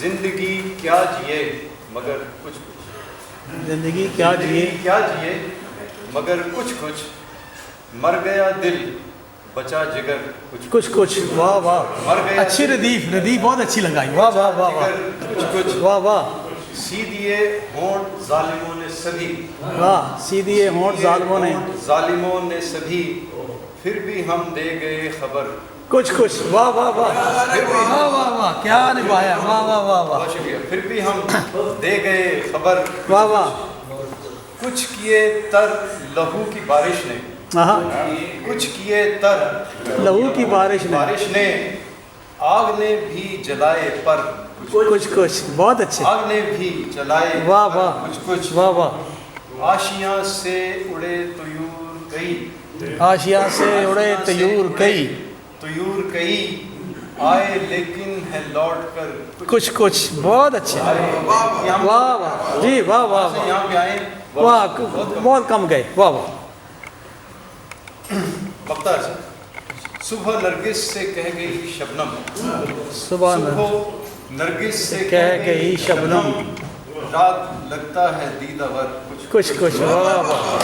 زندگی کیا جیے مگر کچھ کچھ، زندگی کیا جیے کیا جیے مگر کچھ کچھ، مر گیا دل بچا جگر کچھ کچھ کچھ، واہ واہ، مر گیا اچھی ردیف بہت اچھی لگائی، واہ واہ واہ واہ جگر کچھ کچھ، واہ واہ سی دیے ہونٹ ظالموں نے سبھی، واہ، سیدھی ہونٹ ظالموں نے ظالموں نے سبھی، پھر بھی ہم دے گئے خبر کچھ کچھ، واہ واہ واہ واہ واہ واہ، کیا نبھایا، واہ واہ واہ واہ بہت شکریہ، پھر بھی ہم دے گئے خبر واہ واہ، کچھ کیے تر لہو کی بارش نے، ہاں، کچھ کیے تر لہو کی بارش نے بارش نے، آگ نے بھی جلائے پر کچھ کچھ، بہت اچھے، آگ نے بھی جلائے واہ پر واہ کچھ کچھ، واہ واہ، آشیاں سے اڑے طیور کئی، آشیا سے اڑے طیور کئی، طیور کئی، آئے لیکن ہے لوٹ کر کچھ کچھ، بہت اچھے، واہ واہ جی، واہ واہ واہ یہاں پہ آئے واہ، بہت کم گئے، واہ واہ، بختار سے صبح نرگس سے کہہ گئی شبنم، صبح نرگس سے کہہ گئی شبنم، رات لگتا ہے دیدہ ور کچھ کچھ، واہ واہ